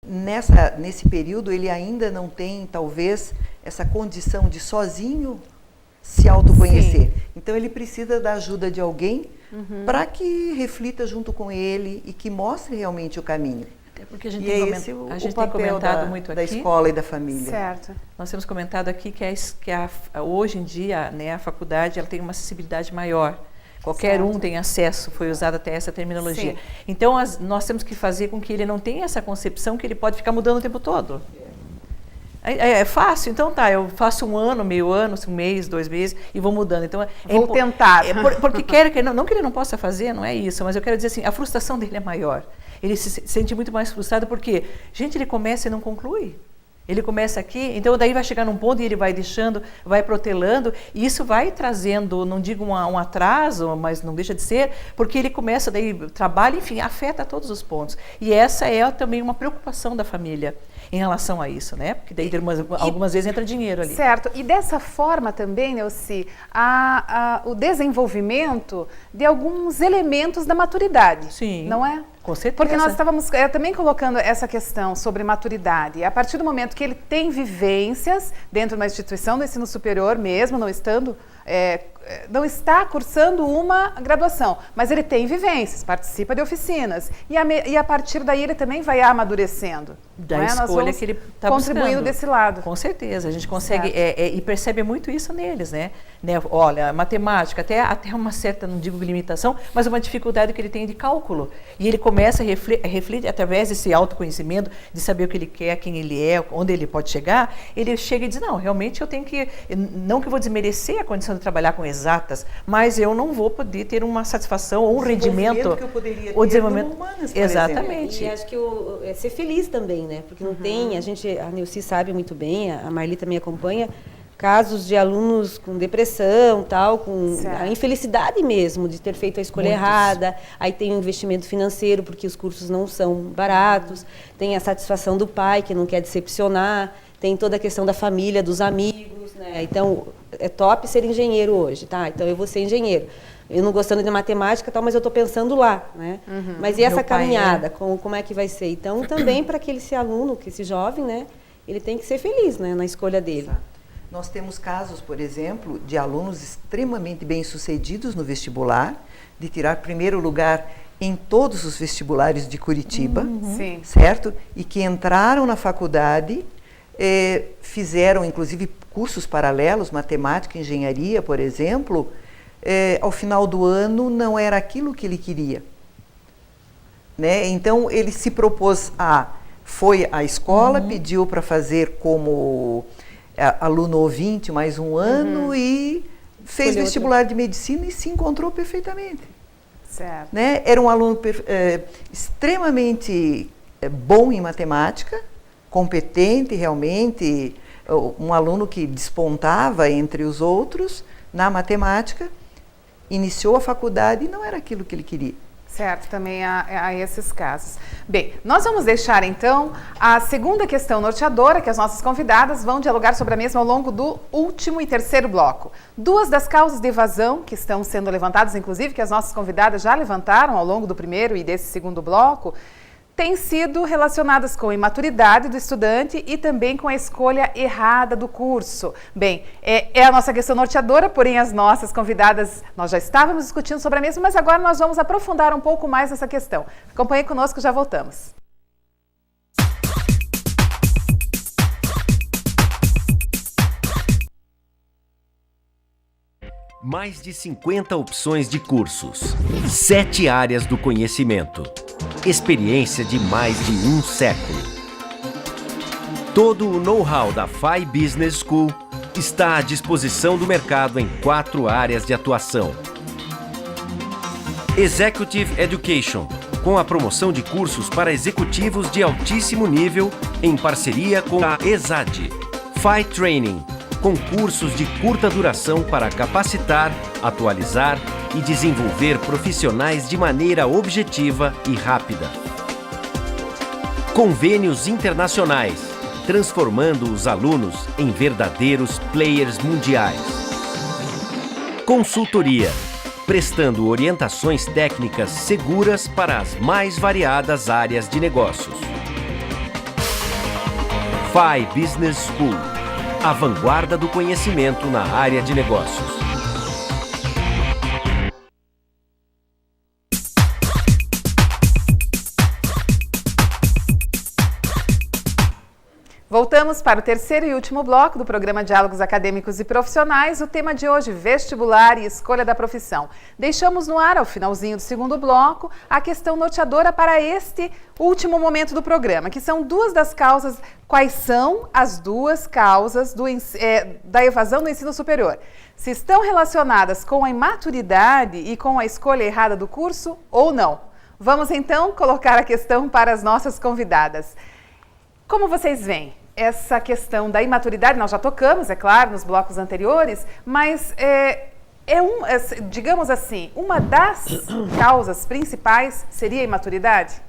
nesse período ele ainda não tem, talvez, essa condição de sozinho se autoconhecer. Sim. Então ele precisa da ajuda de alguém para que reflita junto com ele e que mostre realmente o caminho. Até porque a gente tem comentado muito da aqui, escola e da família. Certo. Nós temos comentado aqui que, hoje em dia, né, a faculdade ela tem uma acessibilidade maior. Qualquer um tem acesso, foi usada até essa terminologia. Sim. Então, nós temos que fazer com que ele não tenha essa concepção que ele pode ficar mudando o tempo todo. É fácil, então tá, eu faço um ano, meio ano, um mês, 2 meses e vou mudando. Então, vou tentar. Porque não que ele não possa fazer, não é isso, mas eu quero dizer assim, a frustração dele é maior. Ele se sente muito mais frustrado porque, gente, ele começa e não conclui. Ele começa aqui, então daí vai chegar num ponto e ele vai deixando, vai protelando, e isso vai trazendo, não digo um atraso, mas não deixa de ser, porque ele começa, daí trabalha, enfim, afeta todos os pontos. E essa é também uma preocupação da família em relação a isso, né? Porque daí algumas vezes entra dinheiro ali. Certo. E dessa forma também, Neuci, o desenvolvimento de alguns elementos da maturidade. Sim. Não é? Com certeza. Porque nós estávamos também colocando essa questão sobre maturidade. A partir do momento que ele tem vivências dentro de uma instituição do ensino superior mesmo, não está cursando uma graduação, mas ele tem vivências, participa de oficinas e a partir daí ele também vai amadurecendo. Da escolha que ele está contribuindo desse lado. Com certeza, a gente consegue e percebe muito isso neles, né? Olha, matemática, até uma certa, não digo limitação, mas uma dificuldade que ele tem de cálculo. E ele começa a refletir através desse autoconhecimento, de saber o que ele quer, quem ele é, onde ele pode chegar, ele chega e diz, não, realmente eu tenho que, não que eu vou desmerecer a condição de trabalhar com exatas, mas eu não vou poder ter uma satisfação ou um rendimento. Que eu poderia ter o desenvolvimento humanas, por exatamente. E acho que ser feliz também, né? Porque não tem, a Neuci sabe muito bem, a Marli também acompanha, casos de alunos com depressão, tal, com a infelicidade mesmo de ter feito a escolha errada. Aí tem o investimento financeiro, porque os cursos não são baratos, tem a satisfação do pai, que não quer decepcionar, tem toda a questão da família, dos amigos, né? Então, é top ser engenheiro hoje, tá? Então, eu vou ser engenheiro. Eu não gostando de matemática, tal, mas eu estou pensando lá, né? Mas e essa caminhada, como é que vai ser? Então, também para esse aluno, esse jovem, né? Ele tem que ser feliz, né, na escolha dele. Exato. Nós temos casos, por exemplo, de alunos extremamente bem-sucedidos no vestibular, de tirar primeiro lugar em todos os vestibulares de Curitiba, certo? E que entraram na faculdade, fizeram inclusive cursos paralelos, matemática, engenharia, por exemplo, ao final do ano não era aquilo que ele queria. Né? Então ele se propôs foi à escola, pediu para fazer como aluno ouvinte mais um ano e fez vestibular de medicina e se encontrou perfeitamente. Certo. Né? Era um aluno extremamente bom em matemática, competente realmente, um aluno que despontava entre os outros na matemática, iniciou a faculdade e não era aquilo que ele queria. Certo, também há esses casos. Bem, nós vamos deixar então a segunda questão norteadora, que as nossas convidadas vão dialogar sobre a mesma ao longo do último e terceiro bloco. 2 das causas de evasão que estão sendo levantadas, inclusive, que as nossas convidadas já levantaram ao longo do primeiro e desse segundo bloco, têm sido relacionadas com a imaturidade do estudante e também com a escolha errada do curso. Bem, é a nossa questão norteadora, porém as nossas convidadas, nós já estávamos discutindo sobre a mesma, mas agora nós vamos aprofundar um pouco mais essa questão. Acompanhe conosco, já voltamos. Mais de 50 opções de cursos, 7 áreas do conhecimento. Experiência de mais de um século. Todo o know-how da FI Business School está à disposição do mercado em 4 áreas de atuação. Executive Education, com a promoção de cursos para executivos de altíssimo nível em parceria com a ESAD. FI Training, com cursos de curta duração para capacitar, atualizar e desenvolver profissionais de maneira objetiva e rápida. Convênios internacionais, transformando os alunos em verdadeiros players mundiais. Consultoria, prestando orientações técnicas seguras para as mais variadas áreas de negócios. FI Business School, a vanguarda do conhecimento na área de negócios. Voltamos para o terceiro e último bloco do programa Diálogos Acadêmicos e Profissionais. O tema de hoje, vestibular e escolha da profissão. Deixamos no ar, ao finalzinho do segundo bloco, a questão norteadora para este último momento do programa, que são duas das causas. Quais são as duas causas da evasão do ensino superior? Se estão relacionadas com a imaturidade e com a escolha errada do curso ou não? Vamos então colocar a questão para as nossas convidadas. Como vocês veem essa questão da imaturidade? Nós já tocamos, é claro, nos blocos anteriores, mas digamos assim, uma das causas principais seria a imaturidade?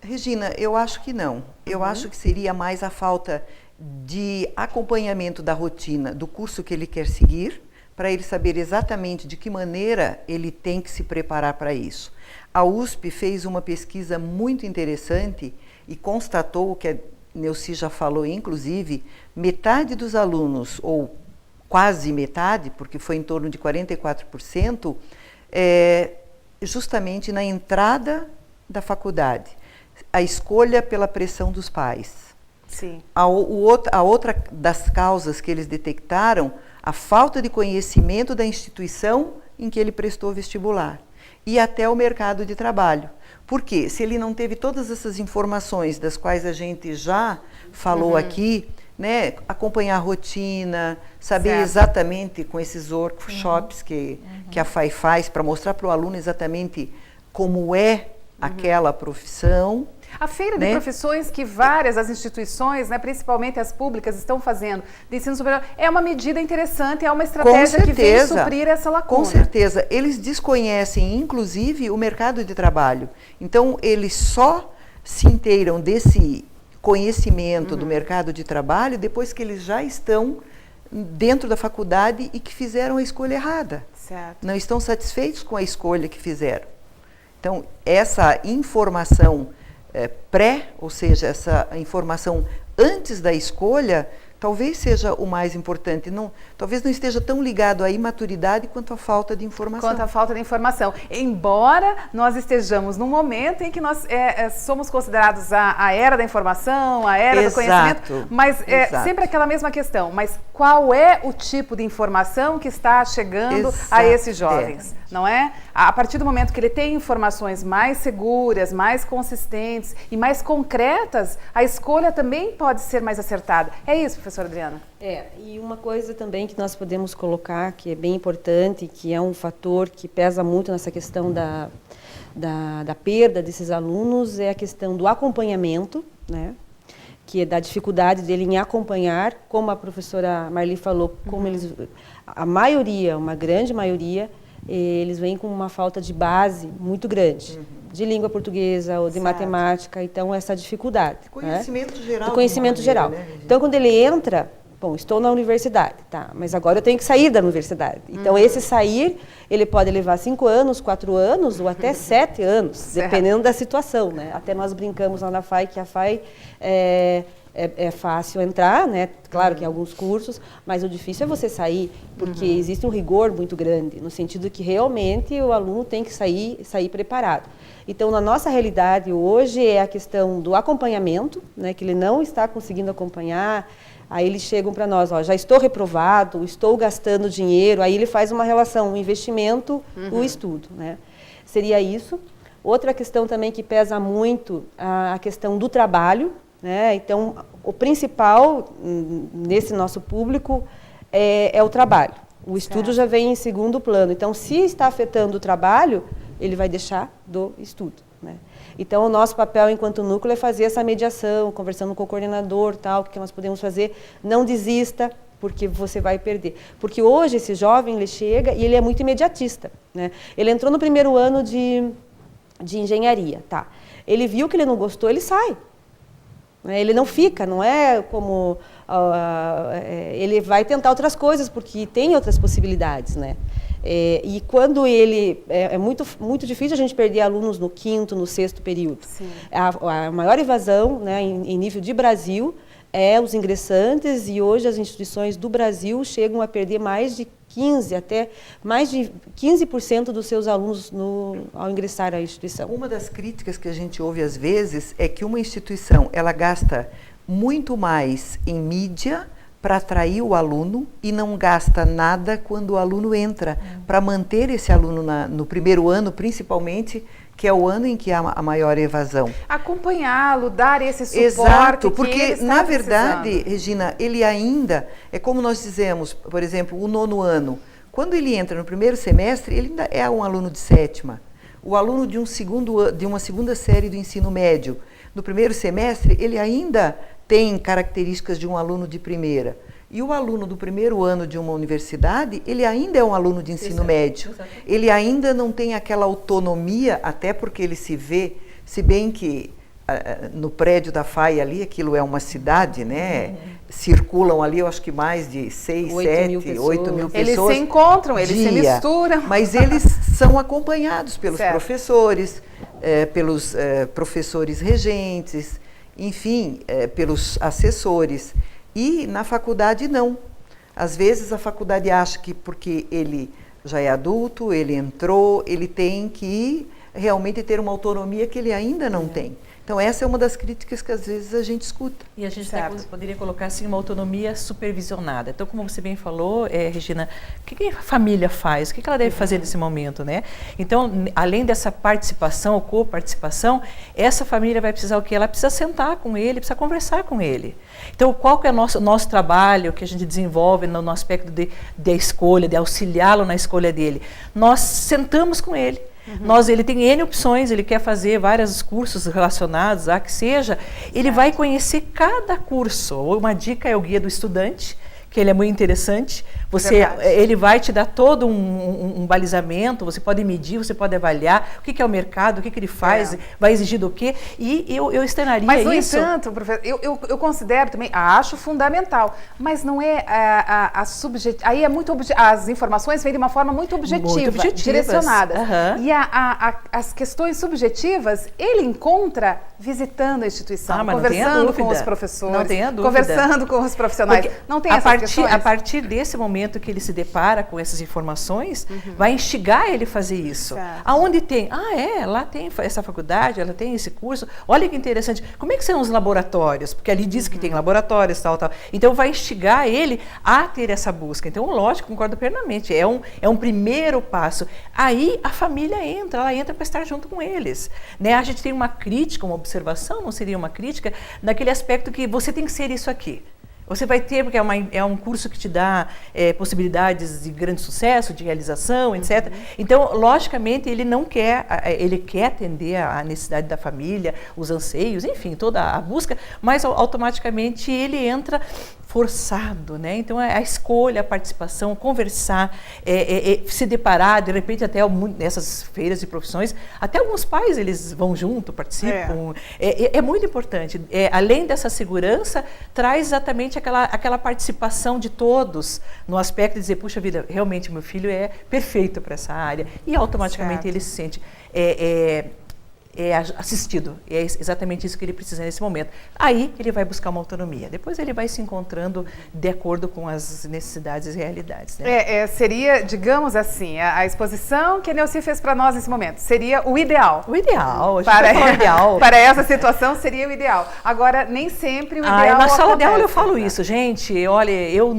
Regina, eu acho que não. Eu acho que seria mais a falta de acompanhamento da rotina do curso que ele quer seguir, para ele saber exatamente de que maneira ele tem que se preparar para isso. A USP fez uma pesquisa muito interessante e constatou que a Neuci já falou, inclusive, metade dos alunos, ou quase metade, porque foi em torno de 44%, justamente na entrada da faculdade, a escolha pela pressão dos pais. Sim. A outra das causas que eles detectaram, a falta de conhecimento da instituição em que ele prestou vestibular e até o mercado de trabalho. Porque se ele não teve todas essas informações das quais a gente já falou aqui, né, acompanhar a rotina, saber exatamente com esses workshops que a FAI faz para mostrar para o aluno exatamente como é aquela profissão. A feira de profissões que várias das instituições, né, principalmente as públicas, estão fazendo de ensino superior, é uma medida interessante, é uma estratégia que vem suprir essa lacuna. Com certeza. Eles desconhecem, inclusive, o mercado de trabalho. Então, eles só se inteiram desse conhecimento do mercado de trabalho depois que eles já estão dentro da faculdade e que fizeram a escolha errada. Certo. Não estão satisfeitos com a escolha que fizeram. Então, essa informação ou seja, essa informação antes da escolha, talvez seja o mais importante. Talvez não esteja tão ligado à imaturidade quanto à falta de informação. Quanto à falta de informação. Embora nós estejamos num momento em que nós somos considerados a era da informação, a era do conhecimento, mas sempre aquela mesma questão. Mas qual é o tipo de informação que está chegando a esses jovens? Não é? A partir do momento que ele tem informações mais seguras, mais consistentes e mais concretas, a escolha também pode ser mais acertada. É isso, professora Adriana? E uma coisa também que nós podemos colocar, que é bem importante, que é um fator que pesa muito nessa questão da perda desses alunos, é a questão do acompanhamento, né? Que é da dificuldade dele em acompanhar, como a professora Marli falou, como a maioria, uma grande maioria, eles vêm com uma falta de base muito grande, de língua portuguesa ou de matemática, então essa dificuldade. Conhecimento geral. Do conhecimento geral. Né? Então, quando ele entra, bom, estou na universidade, tá, mas agora eu tenho que sair da universidade. Então, esse sair, ele pode levar 5 anos, 4 anos ou até 7 anos, dependendo da situação, né? Até nós brincamos lá na FAI, que a FAI é fácil entrar, né? Claro que em alguns cursos, mas o difícil é você sair, porque existe um rigor muito grande, no sentido que realmente o aluno tem que sair preparado. Então, na nossa realidade hoje é a questão do acompanhamento, né? Que ele não está conseguindo acompanhar, aí eles chegam para nós, já estou reprovado, estou gastando dinheiro, aí ele faz uma relação, o investimento, o estudo, né? Seria isso. Outra questão também que pesa muito, a questão do trabalho, né? Então, o principal nesse nosso público é o trabalho. O estudo já vem em segundo plano. Então, se está afetando o trabalho, ele vai deixar do estudo, né? Então, o nosso papel enquanto núcleo é fazer essa mediação, conversando com o coordenador, tal, o que nós podemos fazer. Não desista, porque você vai perder. Porque hoje esse jovem, ele chega e ele é muito imediatista, né? Ele entrou no primeiro ano de engenharia, tá? Ele viu que ele não gostou, ele sai. Ele não fica, não é como... ele vai tentar outras coisas, porque tem outras possibilidades, né? E quando ele... É muito, muito difícil a gente perder alunos no 5º, no 6º período. A maior evasão, né, em nível de Brasil os ingressantes, e hoje as instituições do Brasil chegam a perder mais de 15% dos seus alunos ao ingressar à instituição. Uma das críticas que a gente ouve às vezes é que uma instituição, ela gasta muito mais em mídia para atrair o aluno e não gasta nada quando o aluno entra, para manter esse aluno no primeiro ano, principalmente, que é o ano em que há a maior evasão. Acompanhá-lo, dar esse suporte. Exato, porque que ele na verdade, precisando. Regina, ele ainda, é como nós dizemos, por exemplo, o 9º ano, quando ele entra no primeiro semestre, ele ainda é um aluno de 7ª. O aluno de uma segunda série do ensino médio, no primeiro semestre, ele ainda tem características de um aluno de primeira. E o aluno do primeiro ano de uma universidade, ele ainda é um aluno de ensino médio. Exatamente. Ele ainda não tem aquela autonomia, até porque ele se vê, se bem que no prédio da FAI ali, aquilo é uma cidade, né? Circulam ali, eu acho que mais de 6, 7, 8 mil pessoas. Eles se encontram, eles se misturam. Mas eles são acompanhados pelos professores, pelos professores regentes, enfim, pelos assessores. E na faculdade não. Às vezes a faculdade acha que porque ele já é adulto, ele entrou, ele tem que realmente ter uma autonomia que ele ainda não tem. Então essa é uma das críticas que às vezes a gente escuta. E a gente poderia colocar assim uma autonomia supervisionada. Então, como você bem falou, Regina, o que a família faz? O que ela deve fazer nesse momento, né? Então, além dessa participação ou coparticipação, essa família vai precisar o quê? Ela precisa sentar com ele, precisa conversar com ele. Então, qual que é o nosso trabalho que a gente desenvolve no aspecto de escolha, de auxiliá-lo na escolha dele? Nós sentamos com ele. Ele tem N opções, ele quer fazer vários cursos relacionados a que seja, ele vai conhecer cada curso. Uma dica é o Guia do Estudante, que ele é muito interessante. Ele vai te dar todo um balizamento, você pode medir, você pode avaliar o que é o mercado, o que ele faz, vai exigir do quê. E eu externaria isso. Mas, no entanto, professor, eu considero também, acho fundamental, mas não é aí é muito as informações vêm de uma forma muito objetiva, direcionadas. E as questões subjetivas, ele encontra visitando a instituição, conversando com os professores, não tenha dúvida. Conversando com os profissionais. Porque não tem essas questões? A partir desse momento que ele se depara com essas informações, vai instigar ele a fazer isso. Certo. Aonde tem? Lá tem essa faculdade, ela tem esse curso. Olha que interessante. Como é que são os laboratórios? Porque ali diz que tem laboratórios, tal. Então, vai instigar ele a ter essa busca. Então, lógico, concordo plenamente. É um primeiro passo. Aí, a família ela entra para estar junto com eles. Né? A gente tem uma crítica, uma observação, não seria uma crítica, naquele aspecto que você tem que ser isso aqui. Você vai ter, porque é um curso que te dá possibilidades de grande sucesso, de realização, etc. Então, logicamente, ele quer atender a necessidade da família, os anseios, enfim, toda a busca, mas automaticamente ele entra forçado, né? Então, a escolha, a participação, conversar, se deparar, de repente, até nessas feiras de profissões, até alguns pais, eles vão junto, participam. É muito importante. Além dessa segurança, traz exatamente aquela participação de todos no aspecto de dizer, puxa vida, realmente meu filho é perfeito para essa área. E automaticamente ele se sente assistido. É exatamente isso que ele precisa nesse momento. Aí ele vai buscar uma autonomia. Depois ele vai se encontrando de acordo com as necessidades e realidades. Né? Seria, digamos assim, a exposição que a Neuci fez para nós nesse momento. Seria o ideal. O ideal. Para essa situação seria o ideal. Agora, nem sempre o ideal na sala de aula eu acontece, falo isso. Gente, olha, eu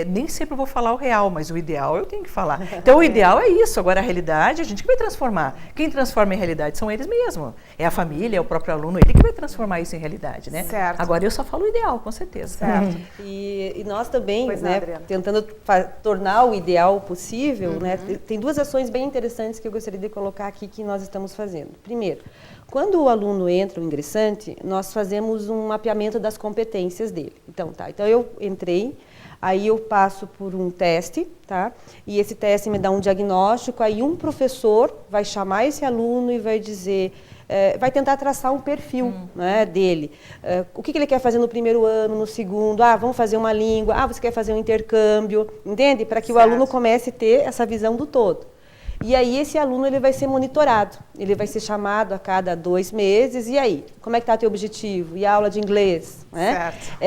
nem sempre vou falar o real, mas o ideal eu tenho que falar. Então o ideal é isso. Agora a realidade, a gente que vai transformar. Quem transforma em realidade são eles mesmos. É a família, é o próprio aluno, ele que vai transformar isso em realidade, né? Certo. Agora eu só falo o ideal, com certeza. Certo. E nós também, né, tentando tornar o ideal possível, né, tem duas ações bem interessantes que eu gostaria de colocar aqui que nós estamos fazendo. Primeiro, quando o aluno entra, o ingressante, nós fazemos um mapeamento das competências dele. Então eu entrei, aí eu passo por um teste, tá? E esse teste me dá um diagnóstico, aí um professor vai chamar esse aluno e vai dizer, vai tentar traçar um perfil, né, dele. O que ele quer fazer no primeiro ano, no segundo, vamos fazer uma língua, você quer fazer um intercâmbio, entende? Para que o aluno comece a ter essa visão do todo. E aí esse aluno ele vai ser monitorado, ele vai ser chamado a cada 2 meses, e aí, como é que está o teu objetivo? E a aula de inglês? Né? Certo.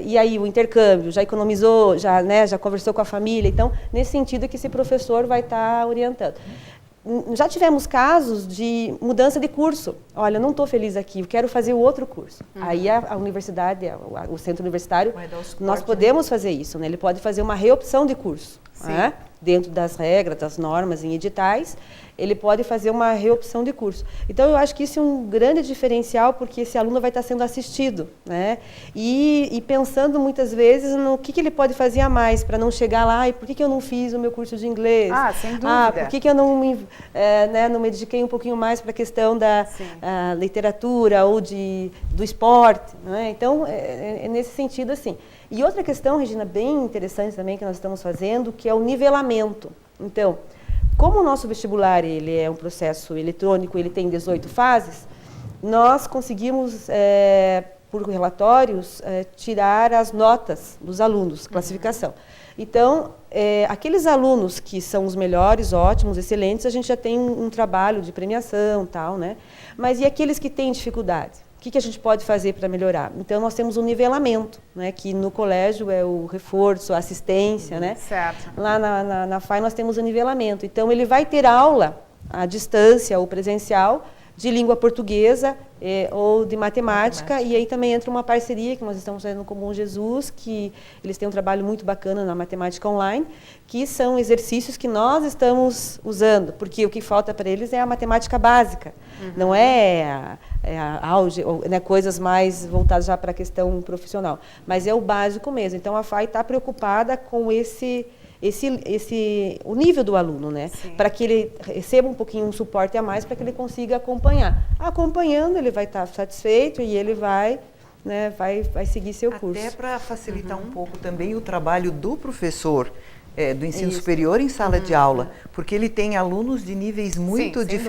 E aí o intercâmbio, já economizou, já, né, já conversou com a família? Então, nesse sentido é que esse professor vai estar orientando. Já tivemos casos de mudança de curso. Olha, não estou feliz aqui, eu quero fazer o outro curso. Aí a universidade, o centro universitário, nós podemos fazer isso, né? Ele pode fazer uma reopção de curso, né? Dentro das regras, das normas, em editais, ele pode fazer uma reopção de curso. Então, eu acho que isso é um grande diferencial, porque esse aluno vai estar sendo assistido, né? E pensando muitas vezes no que ele pode fazer a mais, para não chegar lá, e por que eu não fiz o meu curso de inglês? Ah, sem dúvida. Por que eu não me dediquei um pouquinho mais para a questão da literatura ou do esporte? Né? Então, é nesse sentido, assim. E outra questão, Regina, bem interessante também que nós estamos fazendo, que é o nivelamento. Então, como o nosso vestibular ele é um processo eletrônico, ele tem 18 fases, nós conseguimos, por relatórios, tirar as notas dos alunos, classificação. Então, aqueles alunos que são os melhores, ótimos, excelentes, a gente já tem um trabalho de premiação, tal, né? Mas e aqueles que têm dificuldade? O que a gente pode fazer para melhorar? Então, nós temos um nivelamento, né, que no colégio é o reforço, a assistência, né? Certo. Lá na FAI nós temos o nivelamento. Então, ele vai ter aula à distância ou presencial de língua portuguesa ou de matemática, e aí também entra uma parceria que nós estamos fazendo com o Bom Jesus, que eles têm um trabalho muito bacana na matemática online, que são exercícios que nós estamos usando, porque o que falta para eles é a matemática básica, não é né, coisas mais voltadas já para a questão profissional, mas é o básico mesmo. Então, a FAI está preocupada com o nível do aluno, né? Para que ele receba um pouquinho um suporte a mais, para que ele consiga acompanhar. Acompanhando, ele vai estar satisfeito e ele vai seguir seu curso. Até para facilitar um pouco também o trabalho do professor do ensino superior em sala de aula, porque ele tem alunos de níveis muito diferentes.